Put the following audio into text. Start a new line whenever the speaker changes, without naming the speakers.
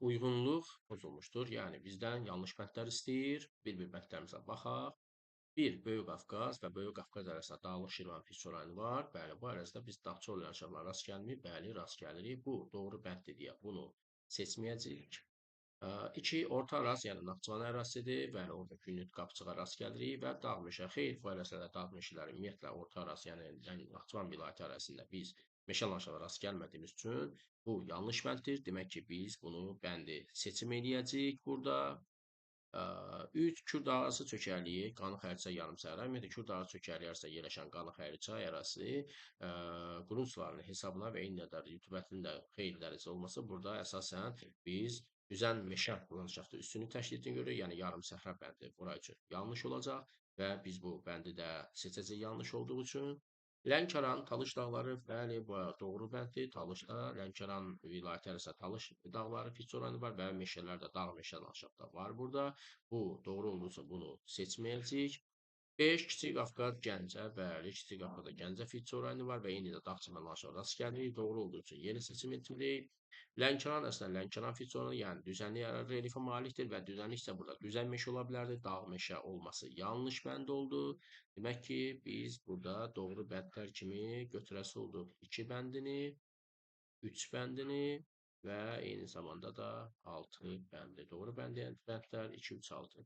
uyğunluq pozulmuşdur. Yəni bizdən yanlış bəndlər istəyir. Bir-bir bəndlərimizə baxaq. Bir, Böyük Qafqaz və Böyük Qafqaz arasında Dağlıq Şirvan Fiçor rayonu var. Bəli, bu ərazidə biz Dağçı Yanşavla rast gəlmirik. Bəli, rast gəlirik. Bu doğru bənddir deyə bunu seçməyəcəyik. 2, Orta Araz, yəni Naxçıvan ərazisidir. Bəli, orada Günnüt Qapçığa rast gəlirik və dağ meşə. Xeyr, bu ərazisdə dağ meşələri ümumiyyətlə Orta Araz, yəni Naxçıvan vilayəti ərazisində biz meşə lanşalara rast gəlmədiyimiz üçün bu yanlış bənddir. Demək ki, biz bunu bəndi seçim eləyəcəyik burada. 3, Kürdarası çökərliyi, Qanı Xəriçay yarımçay rayonu, Kürdarası çökərliyi arasında yerləşən Qanı Xəriçay ərazisi qurun sularının hesabına və eyni qədər rütubətinin də xeyli dərəcədə olması burada əsasən biz düzən meşə landşaftı üstünlük təşkil etdiyini görürük. Yəni yarım səhra bəndi bura üçün yanlış olacaq və biz bu bəndi də seçəcəyik yanlış olduğu üçün. Lənkəran, Talış dağları, bəli, bu doğru bənddir. Talışda, Lənkəran vilayəti arasında Talış dağları Fiçor rayonu var və meşələr də dağ meşə landşaftda var burada. Bu doğru olduğu üçün bunu seçməyəcəyik. 5, Kiçik Qafqaz, Gəncə, bəli, Kiçik Qafqazda Gəncə Fiçor rayonu var və eyni də Dağçı Məlanşa rast gəlirik. Doğru olduğu üçün yeni seçim etmirik. Lənkəran əslində Lənkəran Fiçor rayonu, yəni düzənlik relyefə malikdir və düzənlik isə burada düzən meşə ola bilərdi. Dağ meşə olması yanlış bənd oldu. Demək ki, biz burada doğru bəndlər kimi götürəsi olduq 2 bəndini, 3 bəndini və eyni zamanda da 6 bəndi. Doğru bəndlər 2, 3, 6.